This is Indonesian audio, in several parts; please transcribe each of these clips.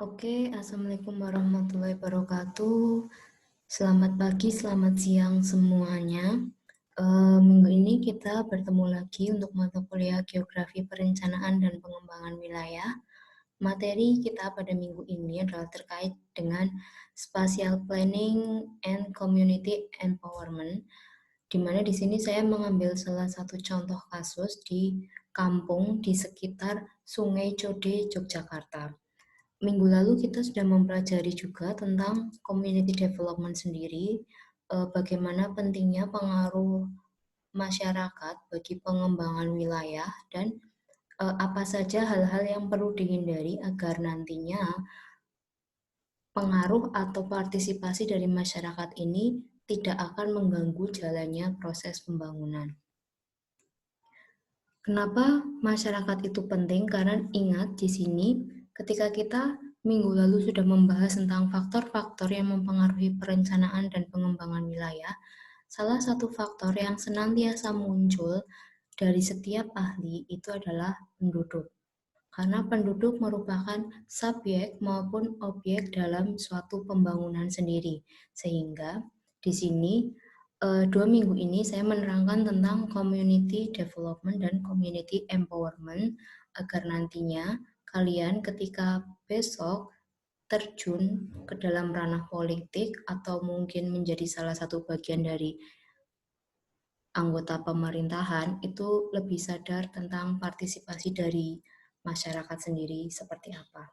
Oke, Assalamualaikum warahmatullahi wabarakatuh. Selamat pagi, selamat siang semuanya. Minggu ini kita bertemu lagi untuk mata kuliah Geografi Perencanaan dan Pengembangan Wilayah. Materi kita pada minggu ini adalah terkait dengan Spatial Planning and Community Empowerment, di mana di sini saya mengambil salah satu contoh kasus di kampung di sekitar Sungai Code, Yogyakarta. Minggu lalu kita sudah mempelajari juga tentang community development sendiri, bagaimana pentingnya pengaruh masyarakat bagi pengembangan wilayah dan apa saja hal-hal yang perlu dihindari agar nantinya pengaruh atau partisipasi dari masyarakat ini tidak akan mengganggu jalannya proses pembangunan. Kenapa masyarakat itu penting? Karena ingat di sini ketika kita minggu lalu sudah membahas tentang faktor-faktor yang mempengaruhi perencanaan dan pengembangan wilayah, salah satu faktor yang senantiasa muncul dari setiap ahli itu adalah penduduk. Karena penduduk merupakan subjek maupun objek dalam suatu pembangunan sendiri. Sehingga di sini 2 minggu ini saya menerangkan tentang community development dan community empowerment agar nantinya kalian ketika besok terjun ke dalam ranah politik atau mungkin menjadi salah satu bagian dari anggota pemerintahan itu lebih sadar tentang partisipasi dari masyarakat sendiri seperti apa.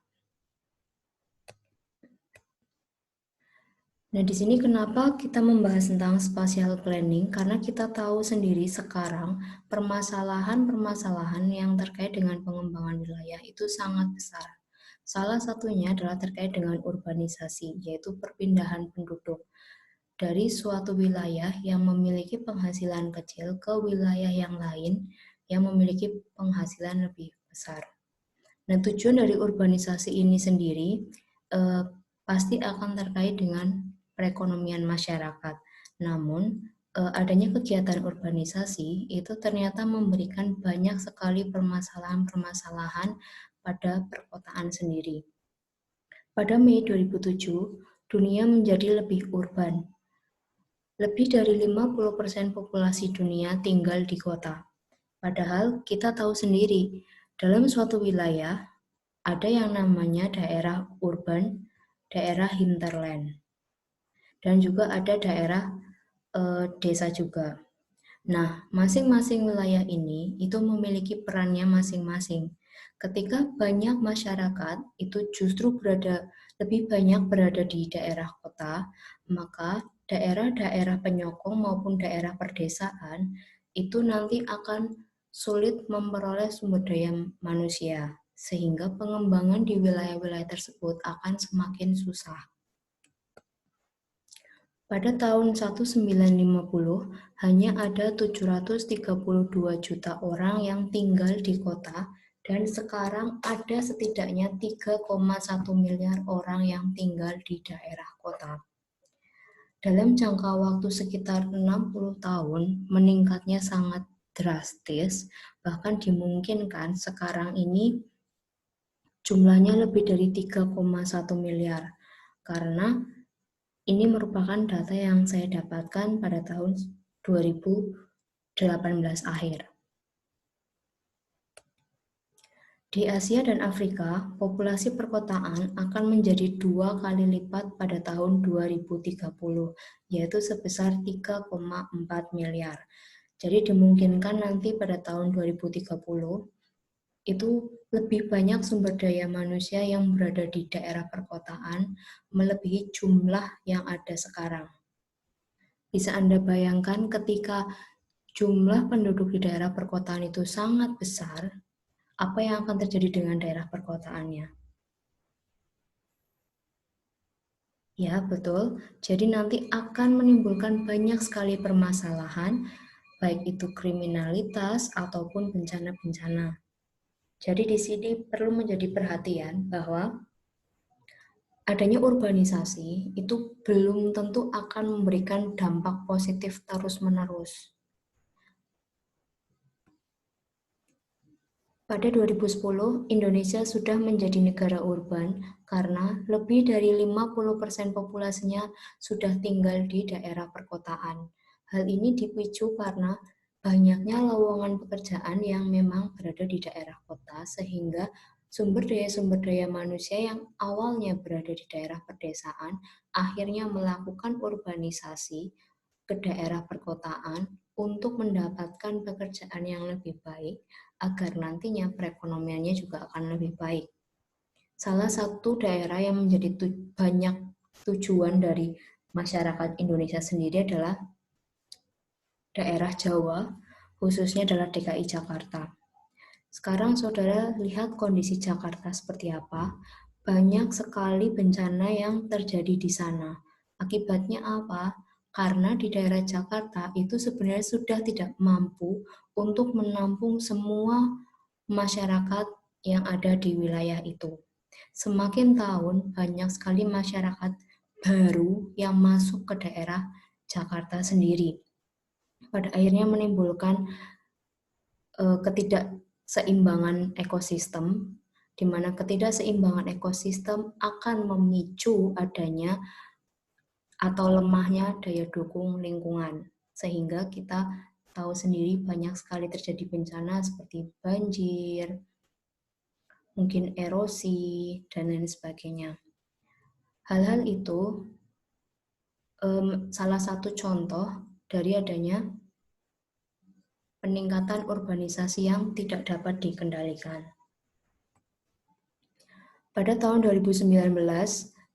Nah, di sini kenapa kita membahas tentang spatial planning? Karena kita tahu sendiri sekarang permasalahan-permasalahan yang terkait dengan pengembangan wilayah itu sangat besar. Salah satunya adalah terkait dengan urbanisasi, yaitu perpindahan penduduk dari suatu wilayah yang memiliki penghasilan kecil ke wilayah yang lain yang memiliki penghasilan lebih besar. Nah, tujuan dari urbanisasi ini sendiri pasti akan terkait dengan perekonomian masyarakat. Namun, adanya kegiatan urbanisasi itu ternyata memberikan banyak sekali permasalahan-permasalahan pada perkotaan sendiri. Pada Mei 2007, dunia menjadi lebih urban. Lebih dari 50% populasi dunia tinggal di kota. Padahal kita tahu sendiri, dalam suatu wilayah ada yang namanya daerah urban, daerah hinterland, dan juga ada daerah desa juga. Nah, masing-masing wilayah ini itu memiliki perannya masing-masing. Ketika banyak masyarakat itu justru lebih banyak berada di daerah kota, maka daerah-daerah penyokong maupun daerah perdesaan itu nanti akan sulit memperoleh sumber daya manusia, sehingga pengembangan di wilayah-wilayah tersebut akan semakin susah. Pada tahun 1950, hanya ada 732 juta orang yang tinggal di kota, dan sekarang ada setidaknya 3,1 miliar orang yang tinggal di daerah kota. Dalam jangka waktu sekitar 60 tahun, meningkatnya sangat drastis, bahkan dimungkinkan sekarang ini jumlahnya lebih dari 3,1 miliar, karena ini merupakan data yang saya dapatkan pada tahun 2018 akhir. Di Asia dan Afrika, populasi perkotaan akan menjadi 2 kali lipat pada tahun 2030, yaitu sebesar 3,4 miliar. Jadi dimungkinkan nanti pada tahun 2030, itu lebih banyak sumber daya manusia yang berada di daerah perkotaan melebihi jumlah yang ada sekarang. Bisa Anda bayangkan ketika jumlah penduduk di daerah perkotaan itu sangat besar, apa yang akan terjadi dengan daerah perkotaannya? Ya, betul. Jadi nanti akan menimbulkan banyak sekali permasalahan, baik itu kriminalitas ataupun bencana-bencana. Jadi di sini perlu menjadi perhatian bahwa adanya urbanisasi itu belum tentu akan memberikan dampak positif terus-menerus. Pada 2010, Indonesia sudah menjadi negara urban karena lebih dari 50% populasinya sudah tinggal di daerah perkotaan. Hal ini dipicu karena banyaknya lowongan pekerjaan yang memang berada di daerah kota sehingga sumber daya manusia yang awalnya berada di daerah pedesaan akhirnya melakukan urbanisasi ke daerah perkotaan untuk mendapatkan pekerjaan yang lebih baik agar nantinya perekonomiannya juga akan lebih baik. Salah satu daerah yang menjadi banyak tujuan dari masyarakat Indonesia sendiri adalah daerah Jawa, khususnya adalah DKI Jakarta. Sekarang saudara lihat kondisi Jakarta seperti apa. Banyak sekali bencana yang terjadi di sana. Akibatnya apa? Karena di daerah Jakarta itu sebenarnya sudah tidak mampu untuk menampung semua masyarakat yang ada di wilayah itu. Semakin tahun banyak sekali masyarakat baru yang masuk ke daerah Jakarta sendiri. Pada akhirnya menimbulkan ketidakseimbangan ekosistem, di mana ketidakseimbangan ekosistem akan memicu adanya atau lemahnya daya dukung lingkungan. Sehingga kita tahu sendiri banyak sekali terjadi bencana seperti banjir, mungkin erosi, dan lain sebagainya. Hal-hal itu salah satu contoh dari adanya peningkatan urbanisasi yang tidak dapat dikendalikan. Pada tahun 2019,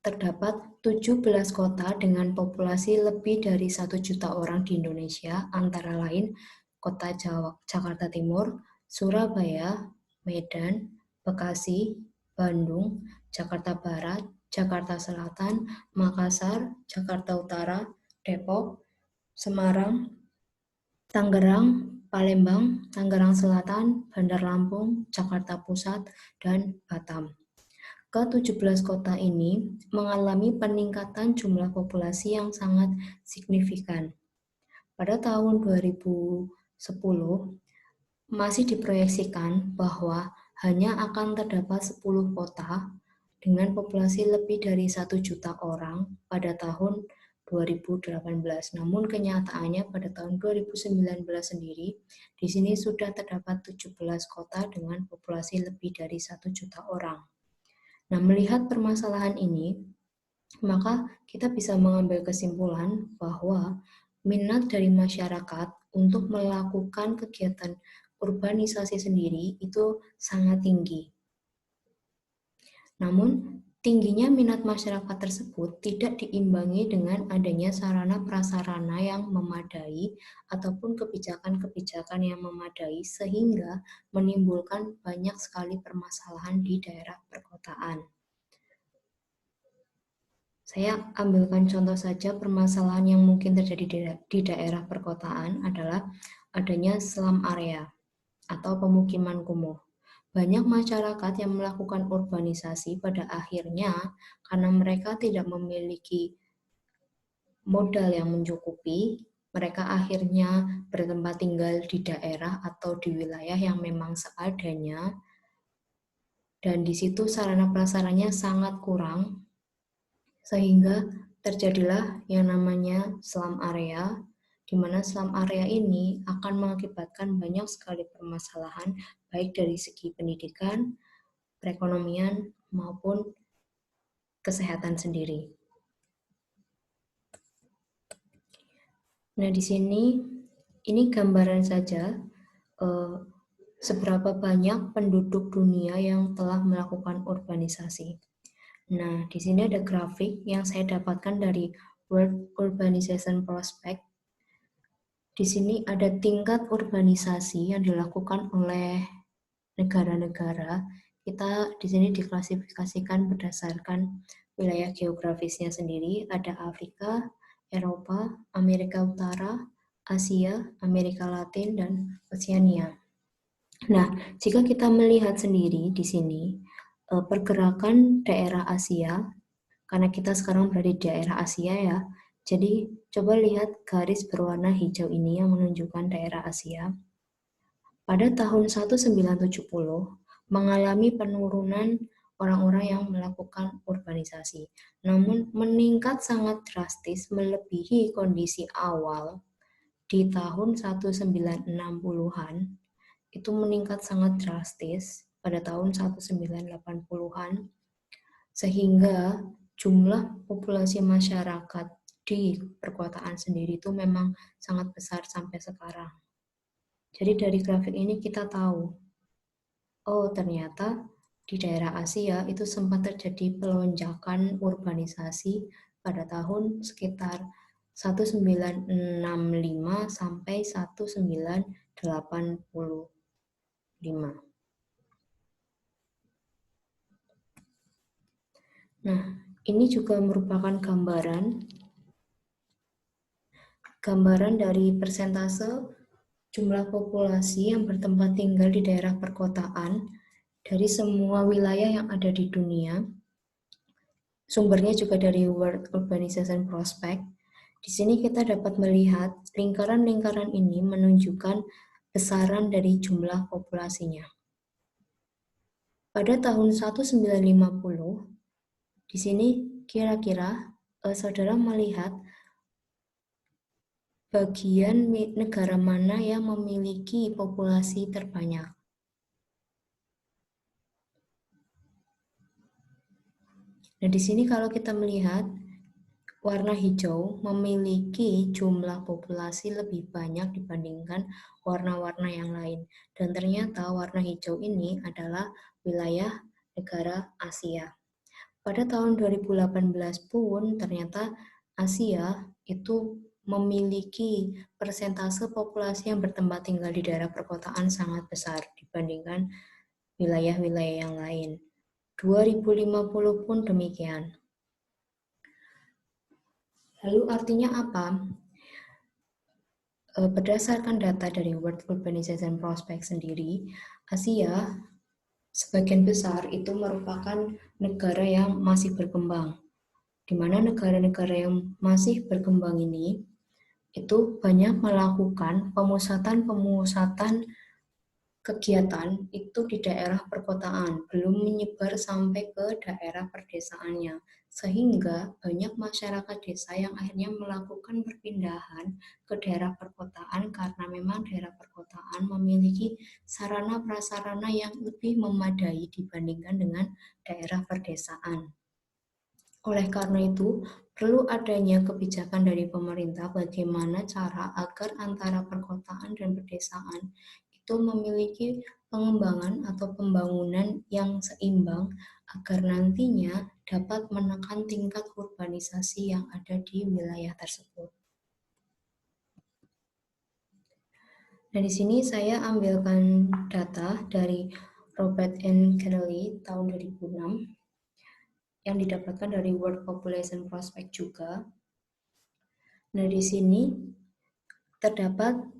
terdapat 17 kota dengan populasi lebih dari 1 juta orang di Indonesia, antara lain Kota Jakarta Timur, Surabaya, Medan, Bekasi, Bandung, Jakarta Barat, Jakarta Selatan, Makassar, Jakarta Utara, Depok, Semarang, Tangerang, Palembang, Tangerang Selatan, Bandar Lampung, Jakarta Pusat, dan Batam. Ke-17 kota ini mengalami peningkatan jumlah populasi yang sangat signifikan. Pada tahun 2010, masih diproyeksikan bahwa hanya akan terdapat 10 kota dengan populasi lebih dari 1 juta orang pada tahun 2018. Namun kenyataannya pada tahun 2019 sendiri, di sini sudah terdapat 17 kota dengan populasi lebih dari 1 juta orang. Nah, melihat permasalahan ini, maka kita bisa mengambil kesimpulan bahwa minat dari masyarakat untuk melakukan kegiatan urbanisasi sendiri itu sangat tinggi. Namun, tingginya minat masyarakat tersebut tidak diimbangi dengan adanya sarana prasarana yang memadai ataupun kebijakan-kebijakan yang memadai sehingga menimbulkan banyak sekali permasalahan di daerah perkotaan. Saya ambilkan contoh saja permasalahan yang mungkin terjadi di daerah perkotaan adalah adanya slum area atau pemukiman kumuh. Banyak masyarakat yang melakukan urbanisasi pada akhirnya karena mereka tidak memiliki modal yang mencukupi, mereka akhirnya bertempat tinggal di daerah atau di wilayah yang memang seadanya, dan di situ sarana prasarannya sangat kurang, sehingga terjadilah yang namanya slum area, di mana slum area ini akan mengakibatkan banyak sekali permasalahan, baik dari segi pendidikan, perekonomian, maupun kesehatan sendiri. Nah, di sini ini gambaran saja seberapa banyak penduduk dunia yang telah melakukan urbanisasi. Nah, di sini ada grafik yang saya dapatkan dari World Urbanization Prospect. Di sini ada tingkat urbanisasi yang dilakukan oleh negara-negara. Kita di sini diklasifikasikan berdasarkan wilayah geografisnya sendiri. Ada Afrika, Eropa, Amerika Utara, Asia, Amerika Latin, dan Oceania. Nah, jika kita melihat sendiri di sini, pergerakan daerah Asia, karena kita sekarang berada di daerah Asia ya, jadi coba lihat garis berwarna hijau ini yang menunjukkan daerah Asia. Pada tahun 1970 mengalami penurunan orang-orang yang melakukan urbanisasi, namun meningkat sangat drastis melebihi kondisi awal di tahun 1960-an. Itu meningkat sangat drastis pada tahun 1980-an, sehingga jumlah populasi masyarakat di perkotaan sendiri itu memang sangat besar sampai sekarang. Jadi dari grafik ini kita tahu, oh ternyata di daerah Asia itu sempat terjadi pelonjakan urbanisasi pada tahun sekitar 1965 sampai 1985. Nah, ini juga merupakan gambaran dari persentase jumlah populasi yang bertempat tinggal di daerah perkotaan dari semua wilayah yang ada di dunia. Sumbernya juga dari World Urbanization Prospect. Di sini kita dapat melihat lingkaran-lingkaran ini menunjukkan besaran dari jumlah populasinya. Pada tahun 1950, di sini kira-kira saudara melihat bagian negara mana yang memiliki populasi terbanyak. Nah, di sini kalau kita melihat warna hijau memiliki jumlah populasi lebih banyak dibandingkan warna-warna yang lain. Dan ternyata warna hijau ini adalah wilayah negara Asia. Pada tahun 2018 pun ternyata Asia itu memiliki persentase populasi yang bertempat tinggal di daerah perkotaan sangat besar dibandingkan wilayah-wilayah yang lain. 2050 pun demikian. Lalu artinya apa? Berdasarkan data dari World Urbanization Prospect sendiri, Asia sebagian besar itu merupakan negara yang masih berkembang. Di mana negara-negara yang masih berkembang ini itu banyak melakukan pemusatan kegiatan itu di daerah perkotaan, belum menyebar sampai ke daerah perdesaannya. Sehingga banyak masyarakat desa yang akhirnya melakukan perpindahan ke daerah perkotaan karena memang daerah perkotaan memiliki sarana prasarana yang lebih memadai dibandingkan dengan daerah perdesaan. Oleh karena itu, perlu adanya kebijakan dari pemerintah bagaimana cara agar antara perkotaan dan pedesaan itu memiliki pengembangan atau pembangunan yang seimbang agar nantinya dapat menekan tingkat urbanisasi yang ada di wilayah tersebut. Nah, di sini saya ambilkan data dari Robert N. Kennelly tahun 2006 yang didapatkan dari World Population Prospect juga. Nah, di sini terdapat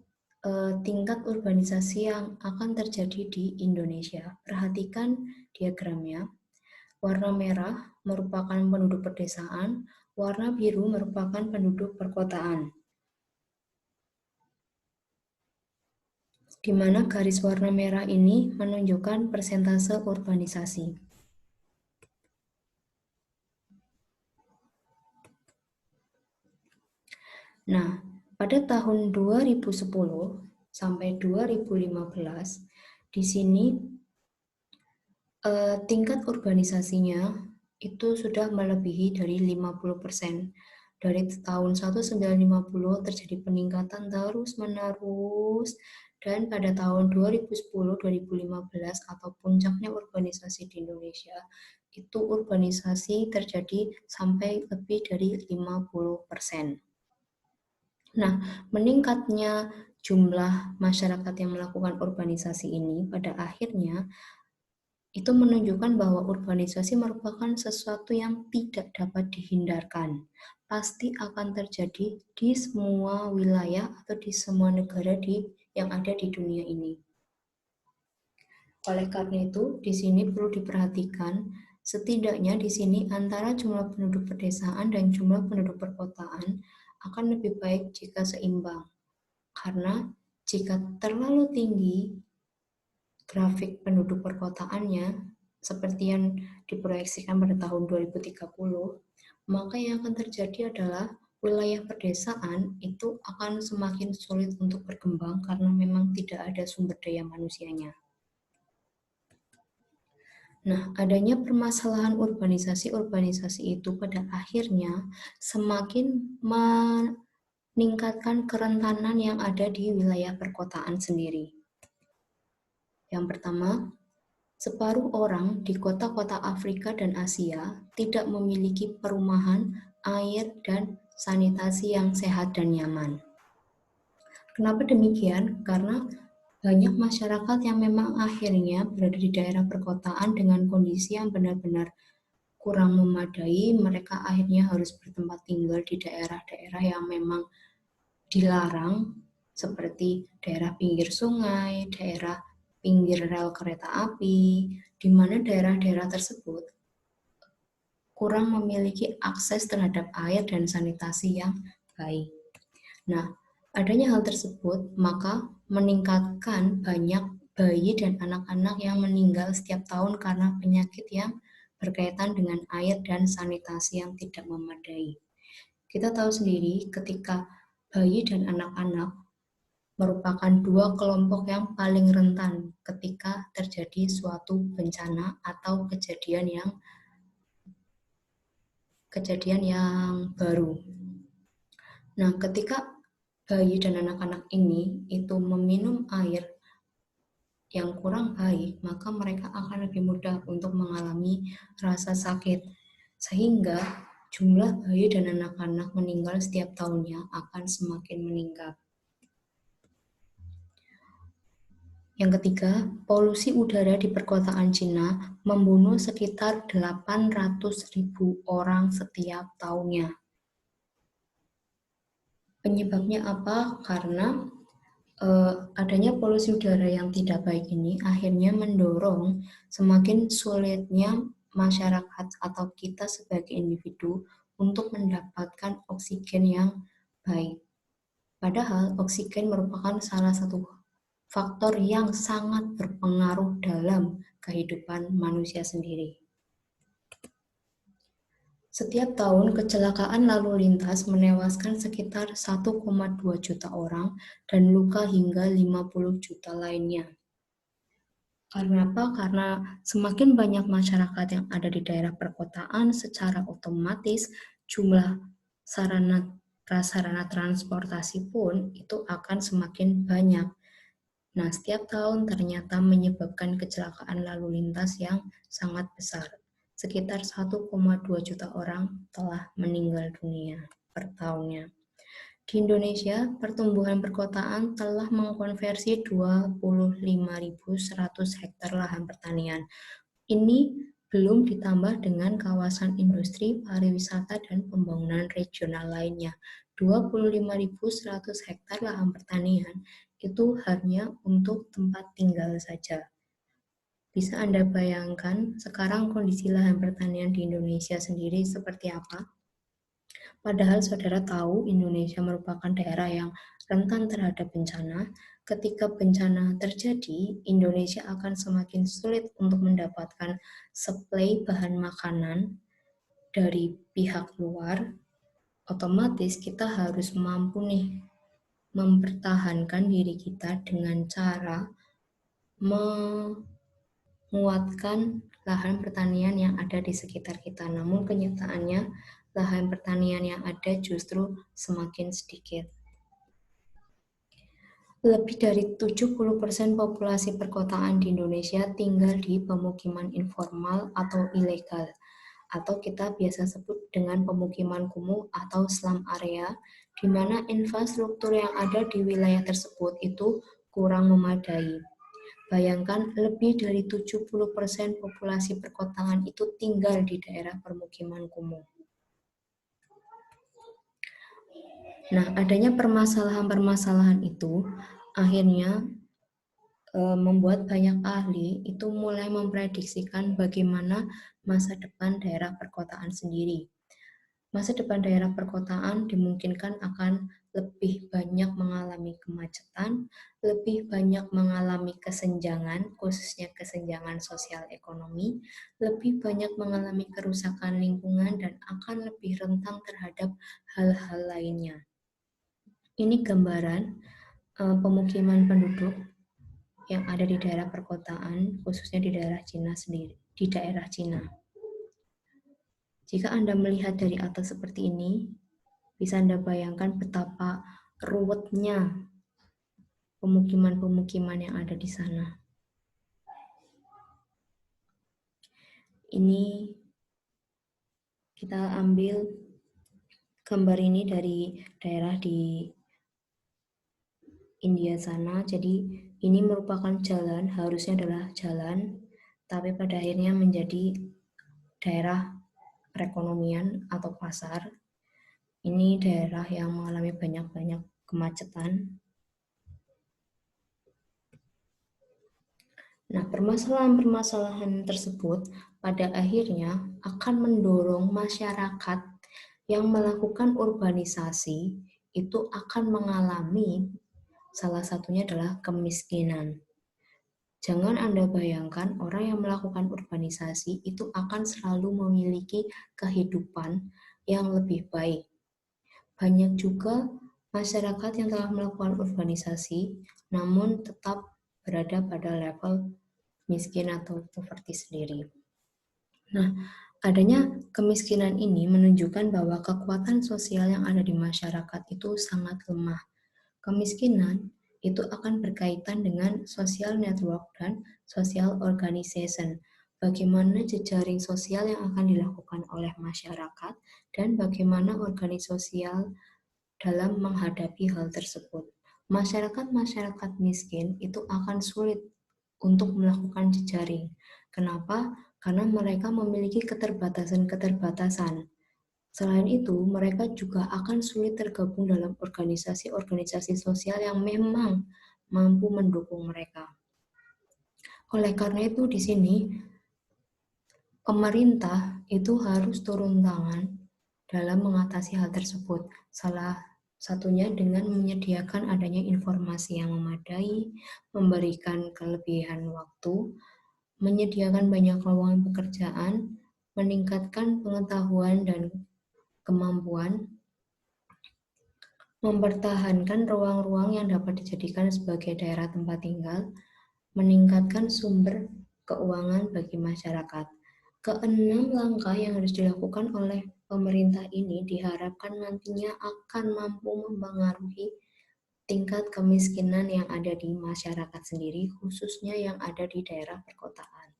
tingkat urbanisasi yang akan terjadi di Indonesia. Perhatikan diagramnya. Warna merah merupakan penduduk pedesaan, warna biru merupakan penduduk perkotaan. Di mana garis warna merah ini menunjukkan persentase urbanisasi. Nah, pada tahun 2010 sampai 2015, di sini tingkat urbanisasinya itu sudah melebihi dari 50%. Dari tahun 1950 terjadi peningkatan terus-menerus dan pada tahun 2010-2015 atau puncaknya urbanisasi di Indonesia itu urbanisasi terjadi sampai lebih dari 50%. Nah, meningkatnya jumlah masyarakat yang melakukan urbanisasi ini pada akhirnya itu menunjukkan bahwa urbanisasi merupakan sesuatu yang tidak dapat dihindarkan. Pasti akan terjadi di semua wilayah atau di semua negara yang ada di dunia ini. Oleh karena itu, di sini perlu diperhatikan, setidaknya di sini antara jumlah penduduk pedesaan dan jumlah penduduk perkotaan akan lebih baik jika seimbang. Karena jika terlalu tinggi grafik penduduk perkotaannya seperti yang diproyeksikan pada tahun 2030, maka yang akan terjadi adalah wilayah pedesaan itu akan semakin sulit untuk berkembang karena memang tidak ada sumber daya manusianya. Nah, adanya permasalahan urbanisasi itu pada akhirnya semakin meningkatkan kerentanan yang ada di wilayah perkotaan sendiri. Yang pertama, separuh orang di kota-kota Afrika dan Asia tidak memiliki perumahan, air, dan sanitasi yang sehat dan nyaman. Kenapa demikian? Karena banyak masyarakat yang memang akhirnya berada di daerah perkotaan dengan kondisi yang benar-benar kurang memadai, mereka akhirnya harus bertempat tinggal di daerah-daerah yang memang dilarang, seperti daerah pinggir sungai, daerah pinggir rel kereta api, di mana daerah-daerah tersebut kurang memiliki akses terhadap air dan sanitasi yang baik. Nah, adanya hal tersebut maka meningkatkan banyak bayi dan anak-anak yang meninggal setiap tahun karena penyakit yang berkaitan dengan air dan sanitasi yang tidak memadai. Kita tahu sendiri ketika bayi dan anak-anak merupakan dua kelompok yang paling rentan ketika terjadi suatu bencana atau kejadian yang baru. Nah, ketika bayi dan anak-anak ini itu meminum air yang kurang baik, maka mereka akan lebih mudah untuk mengalami rasa sakit. Sehingga jumlah bayi dan anak-anak meninggal setiap tahunnya akan semakin meningkat. Yang ketiga, polusi udara di perkotaan Cina membunuh sekitar 800.000 orang setiap tahunnya. Penyebabnya apa? Karena adanya polusi udara yang tidak baik ini akhirnya mendorong semakin sulitnya masyarakat atau kita sebagai individu untuk mendapatkan oksigen yang baik. Padahal oksigen merupakan salah satu faktor yang sangat berpengaruh dalam kehidupan manusia sendiri. Setiap tahun, kecelakaan lalu lintas menewaskan sekitar 1,2 juta orang dan luka hingga 50 juta lainnya. Karena apa? Karena semakin banyak masyarakat yang ada di daerah perkotaan, secara otomatis jumlah sarana transportasi pun itu akan semakin banyak. Nah, setiap tahun ternyata menyebabkan kecelakaan lalu lintas yang sangat besar. Sekitar 1,2 juta orang telah meninggal dunia per tahunnya. Di Indonesia, pertumbuhan perkotaan telah mengkonversi 25.100 hektar lahan pertanian. Ini belum ditambah dengan kawasan industri, pariwisata, dan pembangunan regional lainnya. 25.100 hektar lahan pertanian itu hanya untuk tempat tinggal saja. Bisa Anda bayangkan sekarang kondisi lahan pertanian di Indonesia sendiri seperti apa? Padahal saudara tahu Indonesia merupakan daerah yang rentan terhadap bencana. Ketika bencana terjadi, Indonesia akan semakin sulit untuk mendapatkan suplai bahan makanan dari pihak luar. Otomatis kita harus mampu nih mempertahankan diri kita dengan cara menguatkan lahan pertanian yang ada di sekitar kita. Namun kenyataannya lahan pertanian yang ada justru semakin sedikit. Lebih dari 70% populasi perkotaan di Indonesia tinggal di pemukiman informal atau ilegal, atau kita biasa sebut dengan pemukiman kumuh atau slum area, di mana infrastruktur yang ada di wilayah tersebut itu kurang memadai. Bayangkan lebih dari 70% populasi perkotaan itu tinggal di daerah permukiman kumuh. Nah, adanya permasalahan-permasalahan itu akhirnya membuat banyak ahli itu mulai memprediksikan bagaimana masa depan daerah perkotaan sendiri. Masa depan daerah perkotaan dimungkinkan akan lebih banyak mengalami kemacetan, lebih banyak mengalami kesenjangan, khususnya kesenjangan sosial ekonomi, lebih banyak mengalami kerusakan lingkungan, dan akan lebih rentan terhadap hal-hal lainnya. Ini gambaran pemukiman penduduk yang ada di daerah perkotaan, khususnya di daerah Cina sendiri, di daerah Cina. Jika Anda melihat dari atas seperti ini, bisa Anda bayangkan betapa ruwetnya pemukiman-pemukiman yang ada di sana. Ini kita ambil gambar ini dari daerah di India sana. Jadi ini merupakan jalan, harusnya adalah jalan, tapi pada akhirnya menjadi daerah perekonomian atau pasar. Ini daerah yang mengalami banyak kemacetan. Nah, permasalahan-permasalahan tersebut pada akhirnya akan mendorong masyarakat yang melakukan urbanisasi itu akan mengalami salah satunya adalah kemiskinan. Jangan Anda bayangkan orang yang melakukan urbanisasi itu akan selalu memiliki kehidupan yang lebih baik. Banyak juga masyarakat yang telah melakukan urbanisasi namun tetap berada pada level miskin atau poverty sendiri. Nah, adanya kemiskinan ini menunjukkan bahwa kekuatan sosial yang ada di masyarakat itu sangat lemah. Kemiskinan itu akan berkaitan dengan social network dan social organization. Bagaimana jejaring sosial yang akan dilakukan oleh masyarakat dan bagaimana organisasi sosial dalam menghadapi hal tersebut. Masyarakat-masyarakat miskin itu akan sulit untuk melakukan jejaring. Kenapa? Karena mereka memiliki keterbatasan-keterbatasan. Selain itu, mereka juga akan sulit tergabung dalam organisasi-organisasi sosial yang memang mampu mendukung mereka. Oleh karena itu, di sini pemerintah itu harus turun tangan dalam mengatasi hal tersebut. Salah satunya dengan menyediakan adanya informasi yang memadai, memberikan kelebihan waktu, menyediakan banyak lowongan pekerjaan, meningkatkan pengetahuan dan kemampuan, mempertahankan ruang-ruang yang dapat dijadikan sebagai daerah tempat tinggal, meningkatkan sumber keuangan bagi masyarakat. Keenam langkah yang harus dilakukan oleh pemerintah ini diharapkan nantinya akan mampu mempengaruhi tingkat kemiskinan yang ada di masyarakat sendiri, khususnya yang ada di daerah perkotaan.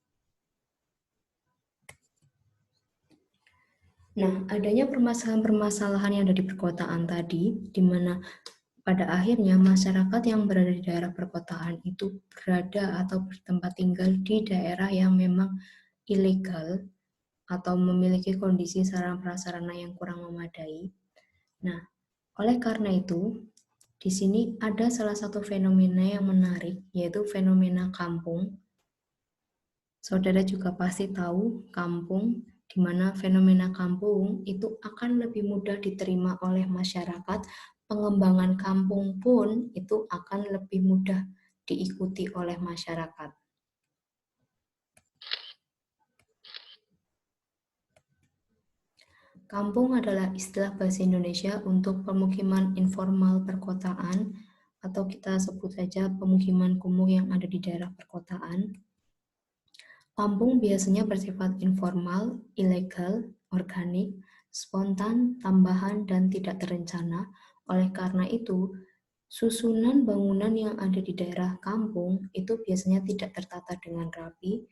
Nah, adanya permasalahan-permasalahan yang ada di perkotaan tadi, di mana pada akhirnya masyarakat yang berada di daerah perkotaan itu berada atau bertempat tinggal di daerah yang memang ilegal atau memiliki kondisi sarana prasarana yang kurang memadai. Nah, oleh karena itu, di sini ada salah satu fenomena yang menarik, yaitu fenomena kampung. Saudara juga pasti tahu kampung, di mana fenomena kampung itu akan lebih mudah diterima oleh masyarakat. Pengembangan kampung pun itu akan lebih mudah diikuti oleh masyarakat. Kampung adalah istilah bahasa Indonesia untuk pemukiman informal perkotaan, atau kita sebut saja pemukiman kumuh yang ada di daerah perkotaan. Kampung biasanya bersifat informal, ilegal, organik, spontan, tambahan, dan tidak terencana. Oleh karena itu, susunan bangunan yang ada di daerah kampung itu biasanya tidak tertata dengan rapi.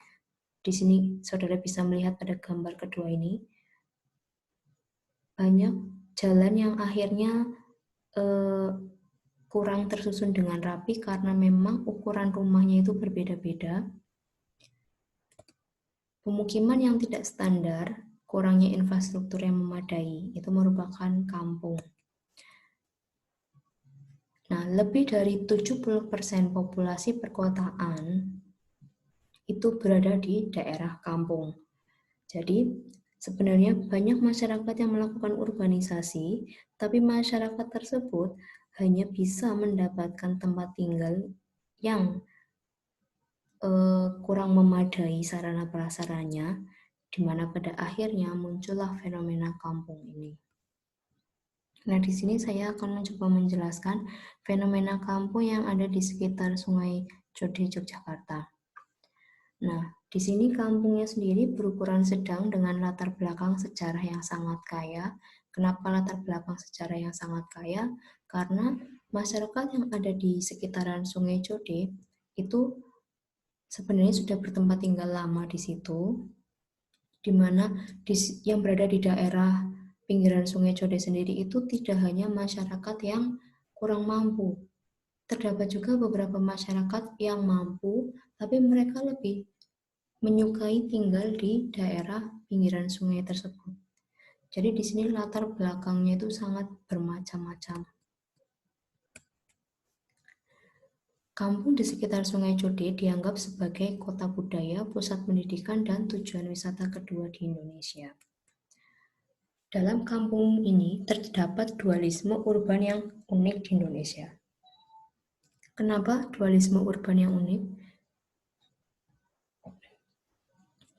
Di sini saudara bisa melihat pada gambar kedua ini, banyak jalan yang akhirnya kurang tersusun dengan rapi karena memang ukuran rumahnya itu berbeda-beda. Pemukiman yang tidak standar, kurangnya infrastruktur yang memadai, itu merupakan kampung. Nah, lebih dari 70% populasi perkotaan itu berada di daerah kampung. Jadi, Sebenarnya banyak masyarakat yang melakukan urbanisasi, tapi masyarakat tersebut hanya bisa mendapatkan tempat tinggal yang kurang memadai sarana prasarannya, di mana pada akhirnya muncullah fenomena kampung ini. Nah, di sini saya akan mencoba menjelaskan fenomena kampung yang ada di sekitar Sungai Code, Yogyakarta. Nah, di sini kampungnya sendiri berukuran sedang dengan latar belakang sejarah yang sangat kaya. Kenapa latar belakang sejarah yang sangat kaya? Karena masyarakat yang ada di sekitaran Sungai Code itu sebenarnya sudah bertempat tinggal lama di situ, di mana yang berada di daerah pinggiran Sungai Code sendiri itu tidak hanya masyarakat yang kurang mampu. Terdapat juga beberapa masyarakat yang mampu, tapi mereka lebih menyukai tinggal di daerah pinggiran sungai tersebut. Jadi di sini latar belakangnya itu sangat bermacam-macam. Kampung di sekitar Sungai Code dianggap sebagai kota budaya, pusat pendidikan, dan tujuan wisata kedua di Indonesia. Dalam kampung ini terdapat dualisme urban yang unik di Indonesia. Kenapa dualisme urban yang unik?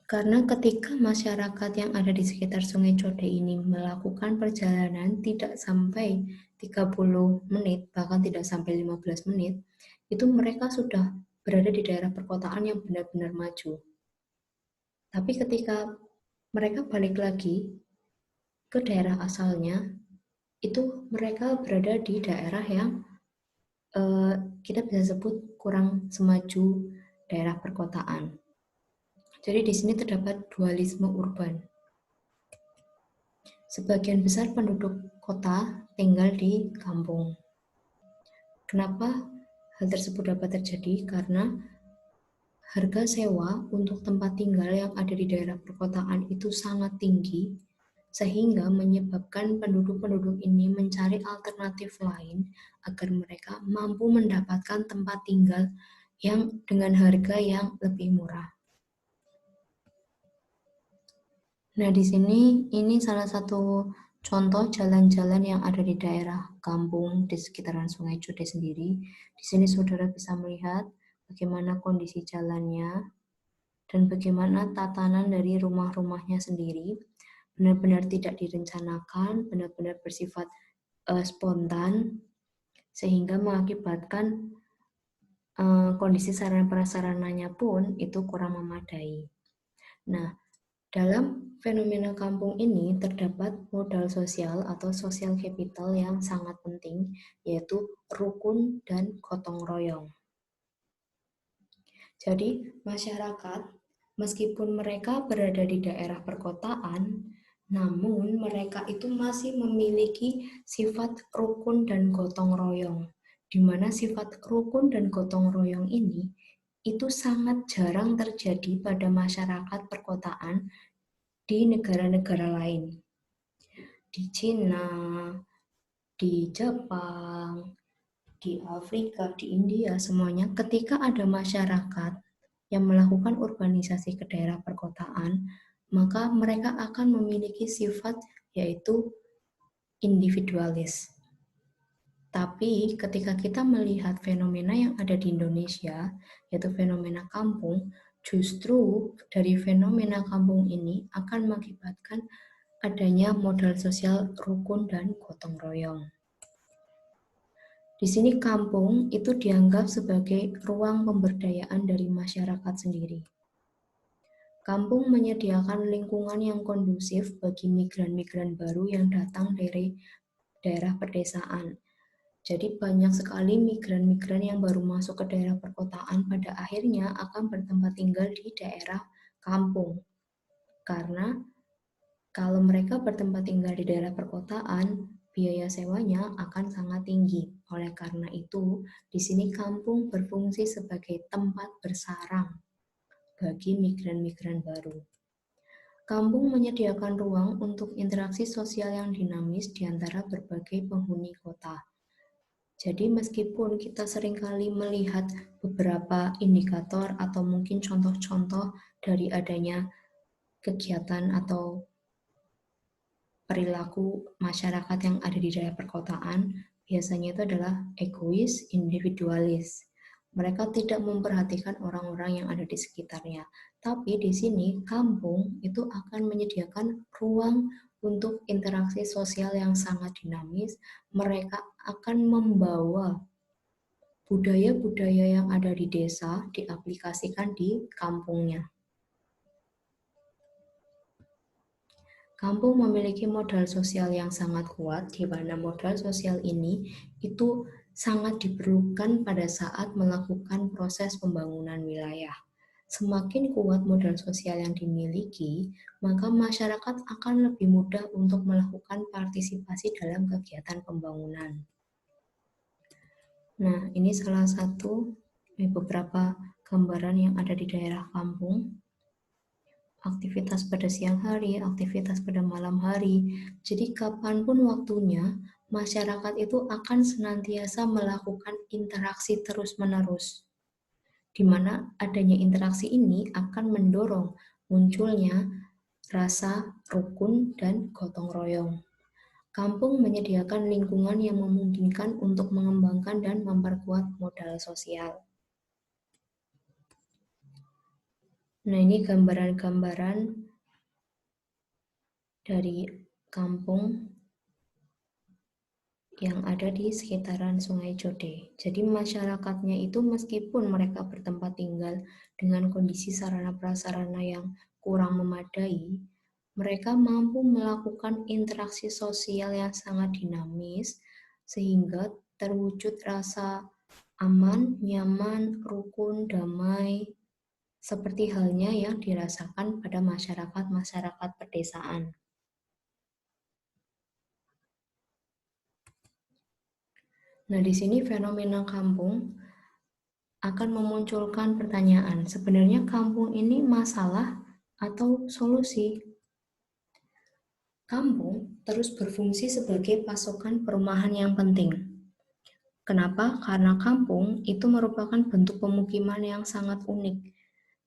Karena ketika masyarakat yang ada di sekitar Sungai Code ini melakukan perjalanan tidak sampai 30 menit, bahkan tidak sampai 15 menit, itu mereka sudah berada di daerah perkotaan yang benar-benar maju. Tapi ketika mereka balik lagi ke daerah asalnya, itu mereka berada di daerah yang kita bisa sebut kurang semaju daerah perkotaan. Jadi di sini terdapat dualisme urban. Sebagian besar penduduk kota tinggal di kampung. Kenapa hal tersebut dapat terjadi? Karena harga sewa untuk tempat tinggal yang ada di daerah perkotaan itu sangat tinggi, sehingga menyebabkan penduduk-penduduk ini mencari alternatif lain agar mereka mampu mendapatkan tempat tinggal yang dengan harga yang lebih murah. Nah, di sini ini salah satu contoh jalan-jalan yang ada di daerah kampung di sekitaran Sungai Code sendiri. Di sini saudara bisa melihat bagaimana kondisi jalannya dan bagaimana tatanan dari rumah-rumahnya sendiri. Benar-benar tidak direncanakan, benar-benar bersifat spontan, sehingga mengakibatkan kondisi sarana prasarananya pun itu kurang memadai. Nah, dalam fenomena kampung ini terdapat modal sosial atau social capital yang sangat penting, yaitu rukun dan gotong royong. Jadi, masyarakat, meskipun mereka berada di daerah perkotaan, namun mereka itu masih memiliki sifat rukun dan gotong royong, di mana sifat rukun dan gotong royong ini itu sangat jarang terjadi pada masyarakat perkotaan di negara-negara lain. Di Cina, di Jepang, di Afrika, di India, semuanya ketika ada masyarakat yang melakukan urbanisasi ke daerah perkotaan, maka mereka akan memiliki sifat yaitu individualis. Tapi ketika kita melihat fenomena yang ada di Indonesia, yaitu fenomena kampung, justru dari fenomena kampung ini akan mengakibatkan adanya modal sosial rukun dan gotong royong. Di sini kampung itu dianggap sebagai ruang pemberdayaan dari masyarakat sendiri. Kampung menyediakan lingkungan yang kondusif bagi migran-migran baru yang datang dari daerah pedesaan. Jadi banyak sekali migran-migran yang baru masuk ke daerah perkotaan pada akhirnya akan bertempat tinggal di daerah kampung. Karena kalau mereka bertempat tinggal di daerah perkotaan, biaya sewanya akan sangat tinggi. Oleh karena itu, di sini kampung berfungsi sebagai tempat bersarang bagi migran-migran baru. Kampung menyediakan ruang untuk interaksi sosial yang dinamis di antara berbagai penghuni kota. Jadi meskipun kita seringkali melihat beberapa indikator atau mungkin contoh-contoh dari adanya kegiatan atau perilaku masyarakat yang ada di daerah perkotaan biasanya itu adalah egois, individualis. Mereka tidak memperhatikan orang-orang yang ada di sekitarnya. Tapi di sini kampung itu akan menyediakan ruang untuk interaksi sosial yang sangat dinamis. Mereka akan membawa budaya-budaya yang ada di desa diaplikasikan di kampungnya. Kampung memiliki modal sosial yang sangat kuat, di mana modal sosial ini itu sangat diperlukan pada saat melakukan proses pembangunan wilayah. Semakin kuat modal sosial yang dimiliki, maka masyarakat akan lebih mudah untuk melakukan partisipasi dalam kegiatan pembangunan. Nah, ini salah satu beberapa gambaran yang ada di daerah kampung. Aktivitas pada siang hari, aktivitas pada malam hari. Jadi kapanpun waktunya, masyarakat itu akan senantiasa melakukan interaksi terus-menerus. Di mana adanya interaksi ini akan mendorong munculnya rasa rukun dan gotong royong. Kampung menyediakan lingkungan yang memungkinkan untuk mengembangkan dan memperkuat modal sosial. Nah, ini gambaran-gambaran dari kampung yang ada di sekitaran Sungai Jode. Jadi masyarakatnya itu meskipun mereka bertempat tinggal dengan kondisi sarana prasarana yang kurang memadai, mereka mampu melakukan interaksi sosial yang sangat dinamis sehingga terwujud rasa aman, nyaman, rukun, damai, seperti halnya yang dirasakan pada masyarakat-masyarakat pedesaan. Nah, di sini fenomena kampung akan memunculkan pertanyaan, sebenarnya kampung ini masalah atau solusi? Kampung terus berfungsi sebagai pasokan perumahan yang penting. Kenapa? Karena kampung itu merupakan bentuk pemukiman yang sangat unik,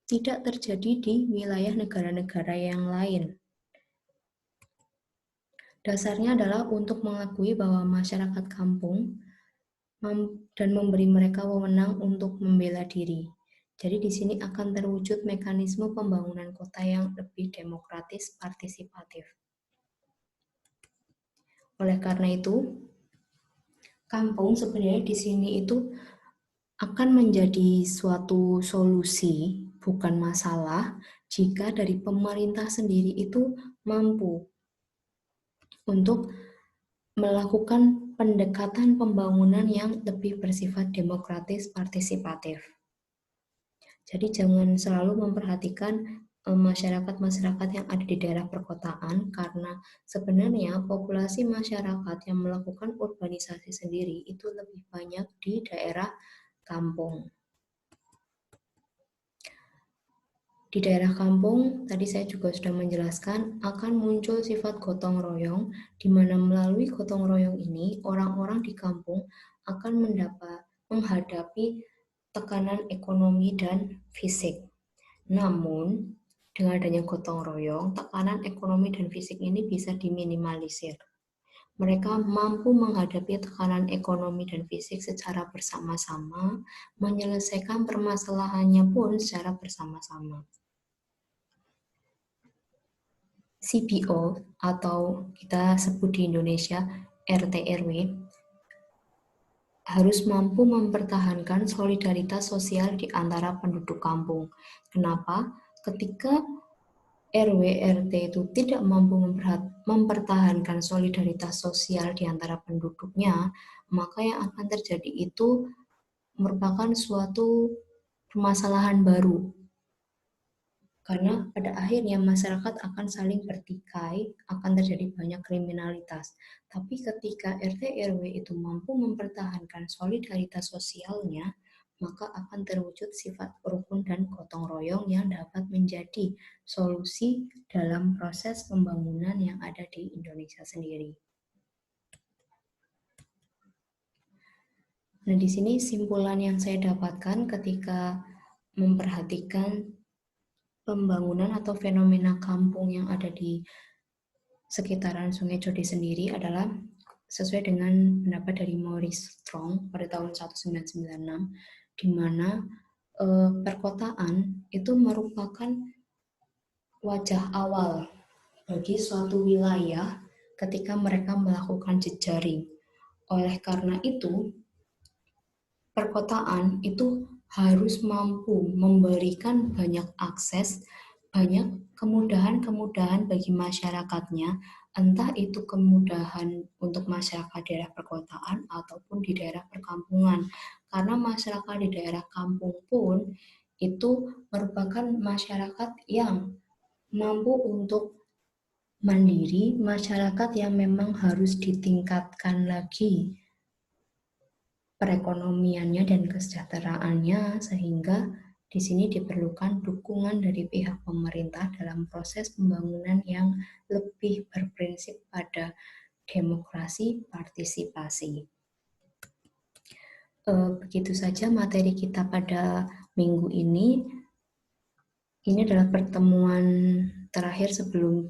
tidak terjadi di wilayah negara-negara yang lain. Dasarnya adalah untuk mengakui bahwa masyarakat kampung dan memberi mereka wewenang untuk membela diri. Jadi di sini akan terwujud mekanisme pembangunan kota yang lebih demokratis, partisipatif. Oleh karena itu, kampung sebenarnya di sini itu akan menjadi suatu solusi, bukan masalah, jika dari pemerintah sendiri itu mampu untuk melakukan pendekatan pembangunan yang lebih bersifat demokratis, partisipatif. Jadi jangan selalu memperhatikan masyarakat-masyarakat yang ada di daerah perkotaan, karena sebenarnya populasi masyarakat yang melakukan urbanisasi sendiri itu lebih banyak di daerah kampung. Di daerah kampung, tadi saya juga sudah menjelaskan, akan muncul sifat gotong royong, di mana melalui gotong royong ini, orang-orang di kampung akan menghadapi tekanan ekonomi dan fisik. Namun, dengan adanya gotong royong, tekanan ekonomi dan fisik ini bisa diminimalisir. Mereka mampu menghadapi tekanan ekonomi dan fisik secara bersama-sama, menyelesaikan permasalahannya pun secara bersama-sama. CBO atau kita sebut di Indonesia RT RW harus mampu mempertahankan solidaritas sosial di antara penduduk kampung. Kenapa? Ketika RW RT itu tidak mampu mempertahankan solidaritas sosial di antara penduduknya, maka yang akan terjadi itu merupakan suatu permasalahan baru. Karena pada akhirnya masyarakat akan saling bertikai, akan terjadi banyak kriminalitas. Tapi ketika RT RW itu mampu mempertahankan solidaritas sosialnya, maka akan terwujud sifat rukun dan gotong royong yang dapat menjadi solusi dalam proses pembangunan yang ada di Indonesia sendiri. Nah, di sini simpulan yang saya dapatkan ketika memperhatikan pembangunan atau fenomena kampung yang ada di sekitaran Sungai Jodi sendiri adalah sesuai dengan pendapat dari Maurice Strong pada tahun 1996, di mana perkotaan itu merupakan wajah awal bagi suatu wilayah ketika mereka melakukan jejaring. Oleh karena itu, perkotaan itu harus mampu memberikan banyak akses, banyak kemudahan-kemudahan bagi masyarakatnya, entah itu kemudahan untuk masyarakat daerah perkotaan ataupun di daerah perkampungan. Karena masyarakat di daerah kampung pun itu merupakan masyarakat yang mampu untuk mandiri, masyarakat yang memang harus ditingkatkan lagi perekonomiannya dan kesejahteraannya, sehingga di sini diperlukan dukungan dari pihak pemerintah dalam proses pembangunan yang lebih berprinsip pada demokrasi partisipasi. Begitu saja materi kita pada minggu ini. Ini adalah pertemuan terakhir sebelum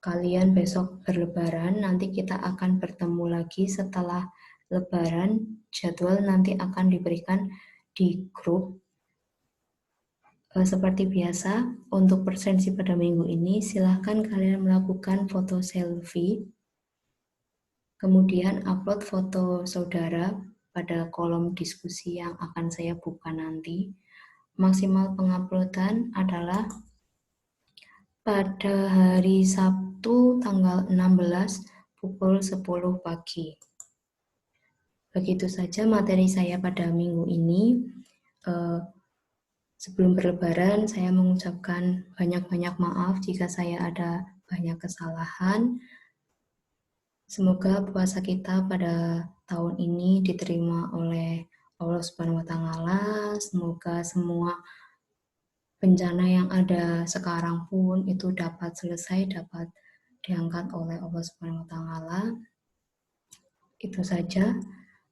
kalian besok berlebaran. Nanti kita akan bertemu lagi setelah lebaran. Jadwal nanti akan diberikan di grup. Seperti biasa, untuk presensi pada minggu ini, silahkan kalian melakukan foto selfie, kemudian upload foto saudara pada kolom diskusi yang akan saya buka nanti. Maksimal penguploadan adalah pada hari Sabtu tanggal 16 pukul 10 pagi. Begitu saja materi saya pada minggu ini. Sebelum berlebaran, saya mengucapkan banyak-banyak maaf jika saya ada banyak kesalahan. Semoga puasa kita pada tahun ini diterima oleh Allah Subhanahu wa Ta'ala. Semoga semua bencana yang ada sekarang pun itu dapat selesai, dapat diangkat oleh Allah Subhanahu wa Ta'ala. Itu saja.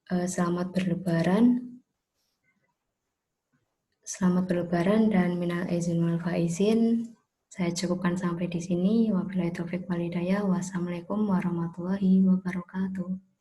Selamat berlebaran. Selamat berlebaran dan minal aizin wal faizin. Saya cukupkan sampai di sini. Wabillahi taufiq wal hidayah. Wassalamualaikum warahmatullahi wabarakatuh.